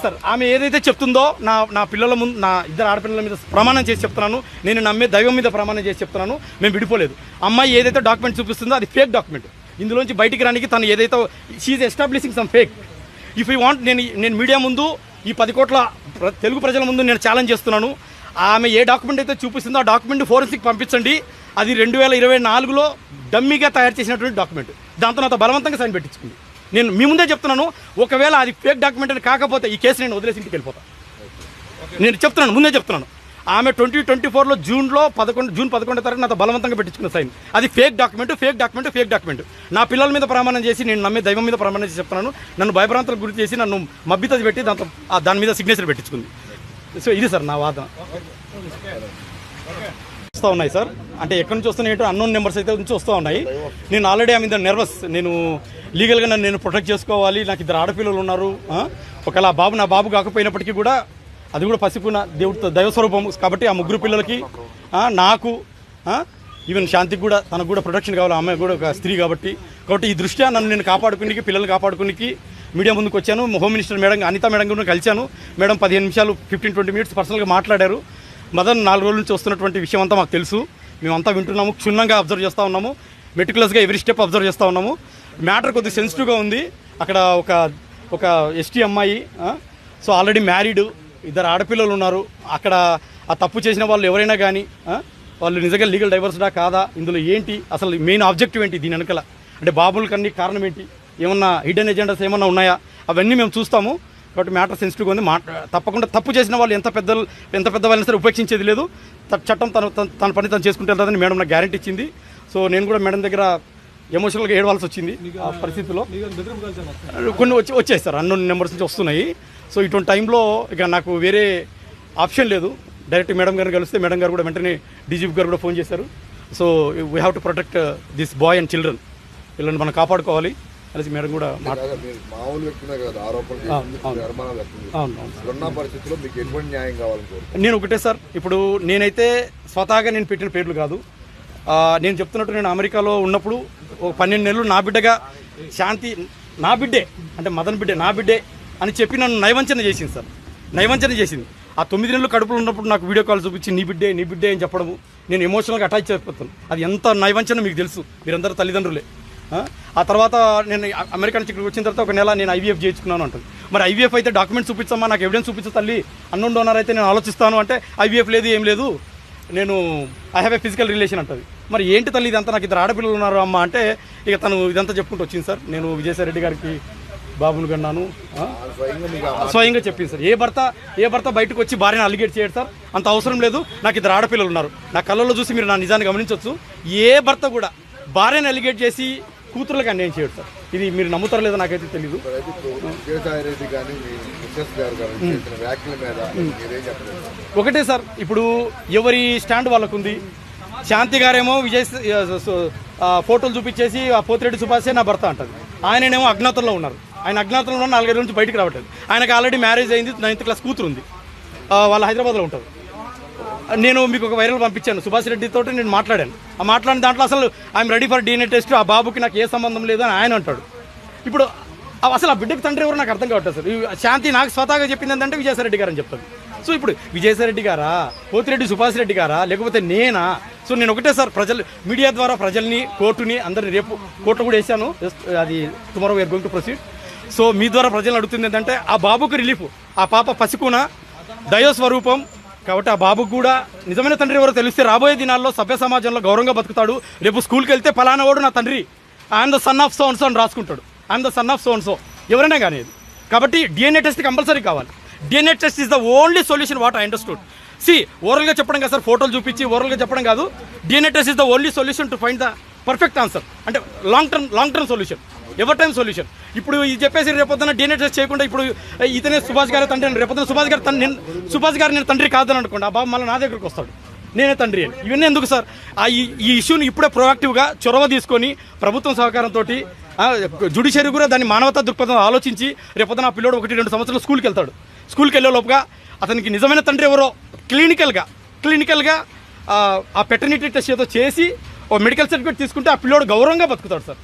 Sir ఆమె ఏదైతే చెప్తుందో నా పిల్లల ముందు, నా ఇద్దరు ఆడపిల్లల మీద ప్రమాణం చేసి చెప్తున్నాను, నేను నమ్మే దైవం మీద ప్రమాణం చేసి చెప్తున్నాను, మేము విడిపోలేదు. అమ్మాయి ఏదైతే డాక్యుమెంట్ చూపిస్తుందో అది ఫేక్ డాక్యుమెంట్. ఇందులోంచి బయటికి రానికి తను ఏదైతే she establishing some fake. If you want, నేను మీడియా ముందు, ఈ 10 కోట్ల తెలుగు ప్రజల ముందు నేను ఛాలెంజ్ చేస్తున్నాను. ఆమె ఏ డాక్యుమెంట్ అయితే చూపిస్తుందో ఆ డాక్యుమెంట్ ఫోరెన్సిక్ పంపించండి. అది 2024లో డమ్మీగా తయారు చేసినటువంటి డాక్యుమెంట్. దాంతో నాతో బలవంతంగా సైన్ పెట్టించుకుంది. నేను మీ ముందే చెప్తున్నాను, ఒకవేళ అది ఫేక్ డాక్యుమెంట్ అని కాకపోతే ఈ కేసు నేను వదిలేసి ఇంటికి వెళ్ళిపోతాను. నేను చెప్తున్నాను, ముందే చెప్తున్నాను. ఆమె 2024లో జూన్ 11 తారీఖు నాతో బలవంతంగా పెట్టించుకున్న సైన్. అది ఫేక్ డాక్యుమెంట్. నా పిల్లల మీద ప్రమాణం చేసి, నేను నమ్మే దైవం మీద ప్రమాణం చేసి చెప్తున్నాను, నన్ను భయభ్రాంతులకు గురి చేసి నన్ను మబ్బితది పెట్టి దాని మీద సిగ్నేచర్ పెట్టించుకుంది. సో ఇది సార్ నా వాదన. వస్తూ ఉన్నాయి సార్, అంటే ఎక్కడి నుంచి వస్తున్నాయి ఏంటో అన్నోన్ నెంబర్స్ అయితే నుంచి వస్తూ ఉన్నాయి. నేను ఆల్రెడీ ఆమె నర్వస్. నేను లీగల్గా నేను ప్రొటెక్ట్ చేసుకోవాలి. నాకు 2 ఆడపిల్లలు ఉన్నారు. ఒకవేళ నా బాబు కాకపోయినప్పటికీ కూడా అది కూడా పసిపున దేవుడితో దైవస్వరూపం కాబట్టి ఆ 3 పిల్లలకి, నాకు, ఈవెన్ శాంతికి కూడా, తనకు కూడా ప్రొటెక్షన్ కావాలి. అమ్మాయి కూడా ఒక స్త్రీ కాబట్టి ఈ దృష్ట్యా నన్ను నేను కాపాడుకునికి, పిల్లల్ని కాపాడుకునికి మీడియా ముందుకు వచ్చాను. Home minister madam Anitha madam కూడా కలిశాను. మేడం 15 నిమిషాలు 15-20 మినిట్స్ పర్సనల్గా మాట్లాడారు. మదన్ 4 రోజుల నుంచి వస్తున్నటువంటి విషయం అంతా మాకు తెలుసు. మేమంతా వింటున్నాము, క్షుణ్ణంగా అబ్జర్వ్ చేస్తూ ఉన్నాము, మెటికులస్గా ఎవరీ స్టెప్ అబ్జర్వ్ చేస్తూ ఉన్నాము. మ్యాటర్ కొద్దిగా సెన్సిటివ్గా ఉంది. అక్కడ ఒక ఎస్టీ అమ్మాయి, సో ఆల్రెడీ మ్యారీడ్, 2 ఆడపిల్లలు ఉన్నారు. అక్కడ ఆ తప్పు చేసిన వాళ్ళు ఎవరైనా కానీ వాళ్ళు నిజంగా లీగల్ డైవర్స్డా కాదా, ఇందులో ఏంటి అసలు మెయిన్ ఆబ్జెక్టివ్ ఏంటి, దీని వెనకాల అంటే బాబులకన్నీ కారణం ఏంటి, ఏమన్నా హిడెన్ ఎజెండాస్ ఏమన్నా ఉన్నాయా, అవన్నీ మేము చూస్తాము. కాబట్టి మ్యాటర్ సెన్సిటివ్గా ఉంది. తప్పకుండా తప్పు చేసిన వాళ్ళు ఎంత పెద్ద వాళ్ళని సరే ఉపేక్షించేది లేదు. చట్టం తన పని తను చేసుకుంటే వెళ్తుందని మేడం నాకు గ్యారెంటీ ఇచ్చింది. సో నేను కూడా మేడం దగ్గర ఎమోషనల్గా ఏడవాల్సి వచ్చింది. ఆ పరిస్థితిలో కొన్ని వచ్చాయి సార్, అన్నోన్ నెంబర్స్ నుంచి వస్తున్నాయి. సో ఇటువంటి టైంలో ఇక నాకు వేరే ఆప్షన్ లేదు. డైరెక్ట్ మేడం గారిని కలిస్తే మేడం గారు కూడా వెంటనే డీజీపీ గారు కూడా ఫోన్ చేశారు. So we have to protect this boy and children, వీళ్ళని మనం కాపాడుకోవాలి అనేసి మేడం కూడా నేను ఒకటే సార్, ఇప్పుడు నేనైతే స్వతహాగా నేను పెట్టిన పేర్లు కాదు. నేను చెప్తున్నట్టు నేను అమెరికాలో ఉన్నప్పుడు ఒక 12 నెలలు నా బిడ్డగా శాంతి, నా బిడ్డే అంటే మదన్ బిడ్డే, నా బిడ్డే అని చెప్పి నన్ను నయవంచన చేసింది సార్, నయవంచన చేసింది. ఆ 9 నెలలు కడుపులో ఉన్నప్పుడు నాకు వీడియో కాల్ చూపించి నీ బిడ్డే అని చెప్పడము, నేను ఎమోషనల్గా అటాచ్ అయిపోతాను. అది ఎంత నయవంచన మీకు తెలుసు, మీరందరూ తల్లిదండ్రులే. ఆ తర్వాత నేను అమెరికా నుంచి ఇక్కడికి వచ్చిన తర్వాత 1 నెల నేను ఐవీఎఫ్ చేయించుకున్నాను అంటుంది. మరి ఐవీఎఫ్ అయితే డాక్యుమెంట్స్ చూపించమ్మా, నాకు ఎవిడెన్స్ చూపించు తల్లి, అన్నోన్ డోనర్ అయితే నేను ఆలోచిస్తాను అంటే ఐవీఎఫ్ లేదు, ఏం లేదు, నేను I have a physical relation అంటుంది. మరి ఏంటి తల్లి ఇదంతా, నాకు 2 ఆడపిల్లలు ఉన్నారు అమ్మ అంటే ఇక తను ఇదంతా చెప్పుకుంటూ వచ్చింది సార్. నేను విజయసాయిరెడ్డి గారికి బాబును కన్నాను స్వయంగా చెప్పింది సార్. ఏ భర్త బయటకు వచ్చి భార్యను అలిగేట్ చేయడు సార్, అంత అవసరం లేదు. నాకు 2 ఆడపిల్లలు ఉన్నారు. నా కళ్ళల్లో చూసి మీరు నా నిజాన్ని గమనించవచ్చు. ఏ భర్త కూడా భార్యను అలిగేట్ చేసి కూతురులకు అన్యాయం చేయడు సార్. ఇది మీరు నమ్ముతారో లేదో నాకైతే తెలీదు. ఒకటే సార్, ఇప్పుడు ఎవరి స్టాండ్ వాళ్ళకు ఉంది. శాంతి గారేమో ఫోటోలు చూపించేసి ఆ పోతిరెడ్డి సుభాషే నా భర్త అంటారు. ఆయననేమో అజ్ఞాతంలో ఉన్నారు. ఆయన అజ్ఞాతంలో ఉన్న 4 రోజుల నుంచి బయటకు రావట్లేదు. ఆయనకు ఆల్రెడీ మ్యారేజ్ అయింది, 9th క్లాస్ కూతురు ఉంది, వాళ్ళు హైదరాబాద్లో ఉంటారు. నేను మీకు ఒక వైరల్ పంపించాను, సుభాష్ రెడ్డితో నేను మాట్లాడాను. ఆ మాట్లాడిన దాంట్లో అసలు I'm ready for DNA test, ఆ బాబుకి నాకు ఏ సంబంధం లేదు అని ఆయన అంటాడు. ఇప్పుడు అసలు ఆ బిడ్డకి తండ్రి ఎవరు నాకు అర్థం కావట్లేదు సార్. శాంతి నాకు స్వతహాగా చెప్పింది ఏంటంటే విజయసాయిరెడ్డి గారు అని చెప్తాను. సో ఇప్పుడు విజయసాయిరెడ్డి గారా, పోతిరెడ్డి సుభాష్ రెడ్డి గారా, లేకపోతే నేనా? సో నేను ఒకటే సార్, మీడియా ద్వారా ప్రజల్ని, కోర్టుని, అందరినీ రేపు కోర్టు కూడా వేసాను, అది tomorrow we're going to proceed. So మీ ద్వారా ప్రజలను అడుగుతుంది ఏంటంటే ఆ బాబుకు రిలీఫ్, ఆ పాప పసికున దైవస్వరూపం కాబట్టి ఆ బాబుకు కూడా నిజమైన తండ్రి ఎవరో తెలిస్తే రాబోయే దినాల్లో సభ్య సమాజంలో గౌరవంగా బతుకుతాడు. రేపు స్కూల్కి వెళ్తే ఫలానా వాడు నా తండ్రి, I'm the son of so and so అని రాసుకుంటాడు. I'm the son of so and so ఎవరైనా కానీ. కాబట్టి DNA టెస్ట్ కంపల్సరీ కావాలి. DNA test is the only solution what I understood. ఓరల్గా చెప్పడం కాదు సార్, ఫోటోలు చూపించి ఓరల్గా చెప్పడం కాదు. DNA test is the only solution to find the perfect answer, అంటే long term solution, ever time solution. ఇప్పుడు ఇది చెప్పేసి రేపొద్దున DNA టెస్ట్ చేయకుండా ఇప్పుడు ఇతనే సుభాష్ గారి తండ్రి అని, రేపొద్దున సుభాష్ గారు నేను తండ్రి కాదని అనుకోండి, ఆ బాబు మళ్ళీ నా దగ్గరకు వస్తాడు, నేనే తండ్రి అని. ఇవన్నీ ఎందుకు సార్? ఈ ఇష్యూని ఇప్పుడే ప్రొయాక్టివ్గా చొరవ తీసుకొని ప్రభుత్వం సహకారంతో జుడిషియరీ కూడా దాన్ని మానవతా దృక్పథం ఆలోచించి రేపొద్దున ఆ పిల్లోడు 1-2 సంవత్సరాలు స్కూల్కి వెళ్తాడు. స్కూల్కి వెళ్ళే లోపుగా అతనికి నిజమైన తండ్రి ఎవరో క్లినికల్గా ఆ పెటర్నిటీ టెస్ట్ ఏదో చేసి ఓ మెడికల్ సర్టిఫికేట్ తీసుకుంటే ఆ పిల్లోడు గౌరవంగా బతుకుతాడు సార్.